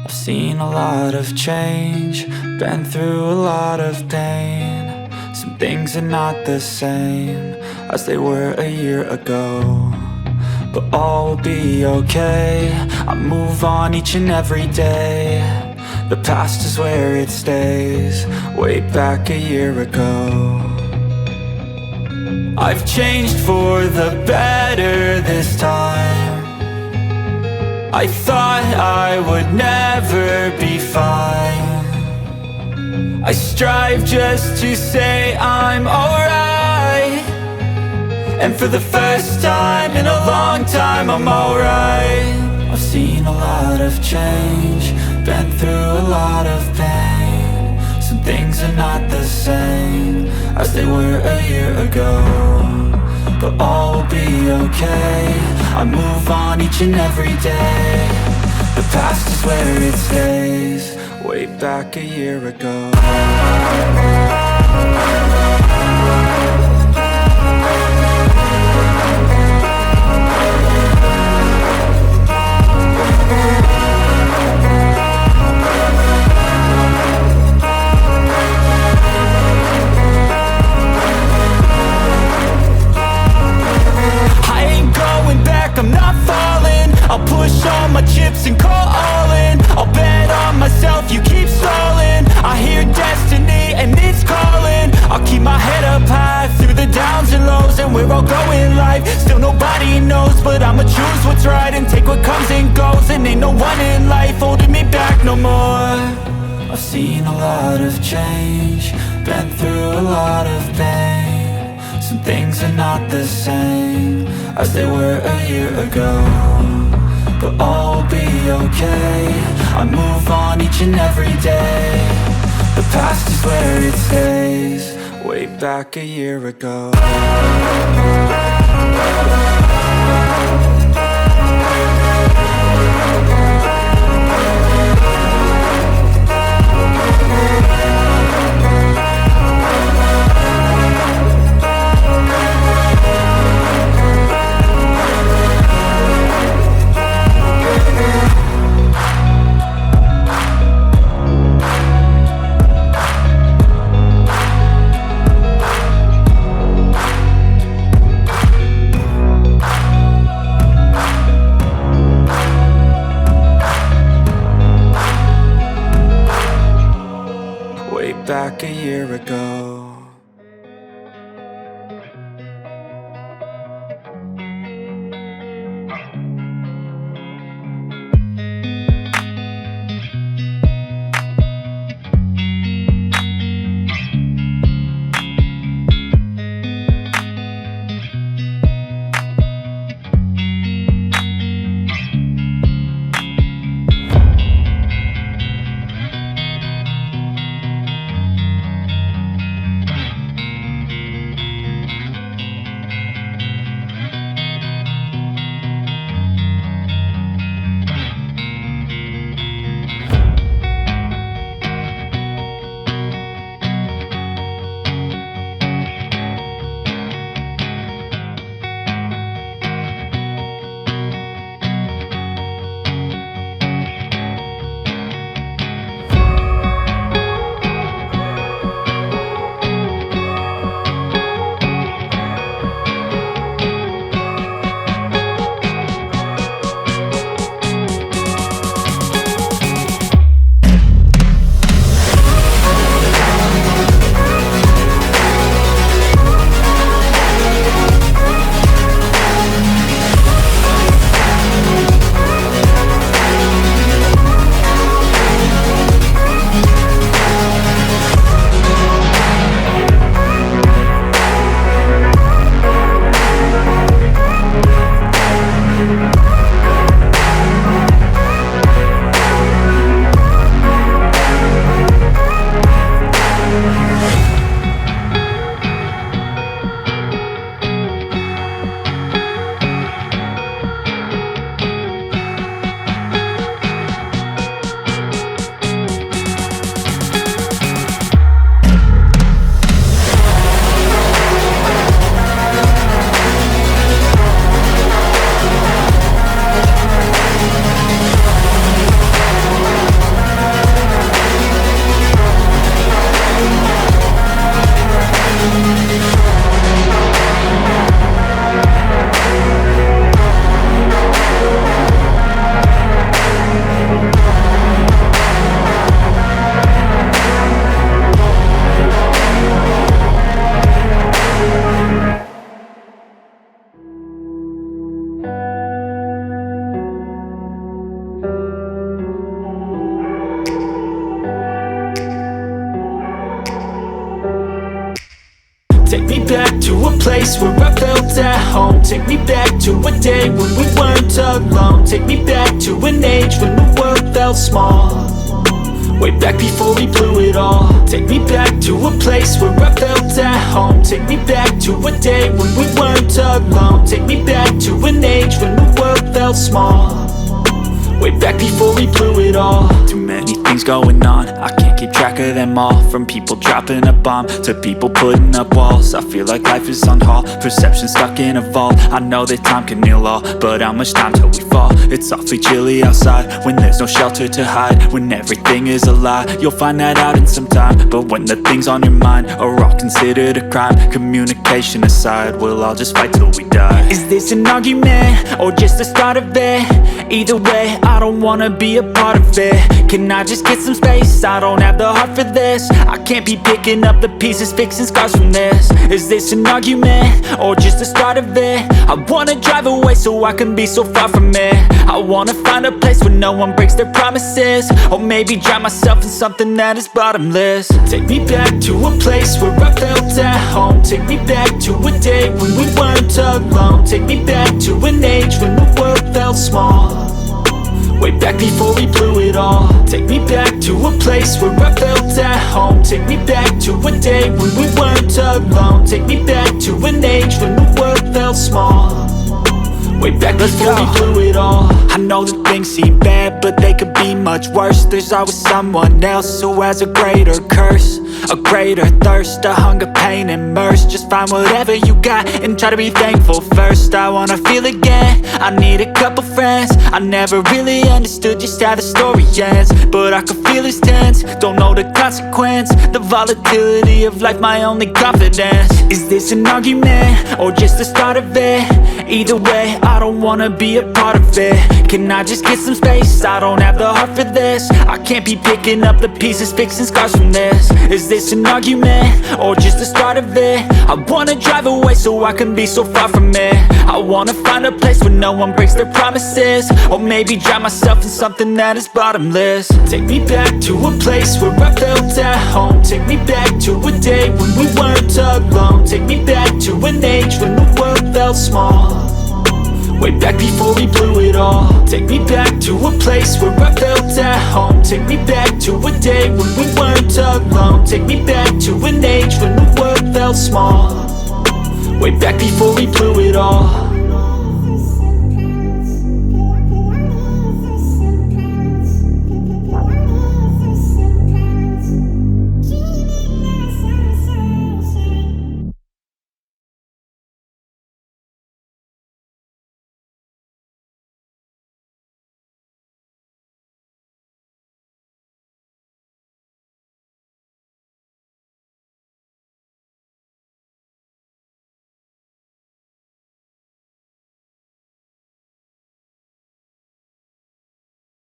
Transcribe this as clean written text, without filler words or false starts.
I've seen a lot of change, been through a lot of pain. Some things are not the same as they were a year ago, but all will be okay. I move on each and every day. The past is where it stays, way back a year ago. I've changed for the better this time. I thought I would never be fine. I strive just to say I'm alright, and for the first time in a long time I'm alright. I've seen a lot of change, been through a lot of pain. Some things are not the same as they were a year ago, but all will be okay. I move on each and every day. The past is where it stays, way back a year ago. I'm not falling, I'll push all my chips and call all in. I'll bet on myself, you keep stalling. I hear destiny and it's calling. I'll keep my head up high through the downs and lows, and we're all going life. Still nobody knows, but I'ma choose what's right and take what comes and goes. And ain't no one in life holding me back no more. I've seen a lot of change, been through a lot of pain. Some things are not the same as they were a year ago, but all will be okay. I move on each and every day. The past is where it stays, way back a year ago. Back a year ago. Take me back to a place where I felt at home. Take me back to a day when we weren't alone. Take me back to an age when the world felt small, way back before we blew it all. Take me back to a place where I felt at home. Take me back to a day when we weren't alone. Take me back to an age when the world felt small, way back before we blew it all. Too many things going on, I can't keep track of them all. From people dropping a bomb to people putting up walls. I feel like life is on hold, perception stuck in a vault. I know that time can heal all, but how much time till we fall? It's awfully chilly outside when there's no shelter to hide. When everything is a lie, you'll find that out in some time. But when the things on your mind are all considered a crime, communication aside, we'll all just fight till we die. Is this an argument or just the start of it? Either way, I don't wanna be a part of it. Can I just get some space? I don't have the heart for this. I can't be picking up the pieces, fixing scars from this. Is this an argument or just the start of it? I wanna drive away so I can be so far from it. I wanna find a place where no one breaks their promises, or maybe drown myself in something that is bottomless. Take me back to a place where I felt at home. Take me back to a day when we weren't alone. Take me back to an age when the world felt small, way back before we blew it all. Take me back to a place where I felt at home. Take me back to a day when we weren't alone. Take me back to an age when the world felt small, way back before we blew it all. I know that things seem bad, but they could be much worse. There's always someone else who has a greater curse, a greater thirst, a hunger, pain, and mercy. Just find whatever you got and try to be thankful first. I wanna feel again, I need a couple friends. I never really understood just how the story ends, but I can feel it's tense, don't know the consequence. The volatility of life, my only confidence. Is this an argument or just the start of it? Either way, I don't wanna be a part of it. Can I just get some space? I don't have the heart for this. I can't be picking up the pieces, fixing scars from this. Is this an argument or just the start of it? I wanna drive away so I can be so far from it. I wanna find a place where no one breaks their promises, or maybe drown myself in something that is bottomless. Take me back to a place where I felt at home. Take me back to a day when we weren't alone. Take me back to an age when the world felt small, way back before we blew it all. Take me back to a place where I felt at home. Take me back to a day when we weren't alone. Take me back to an age when the world felt small, way back before we blew it all.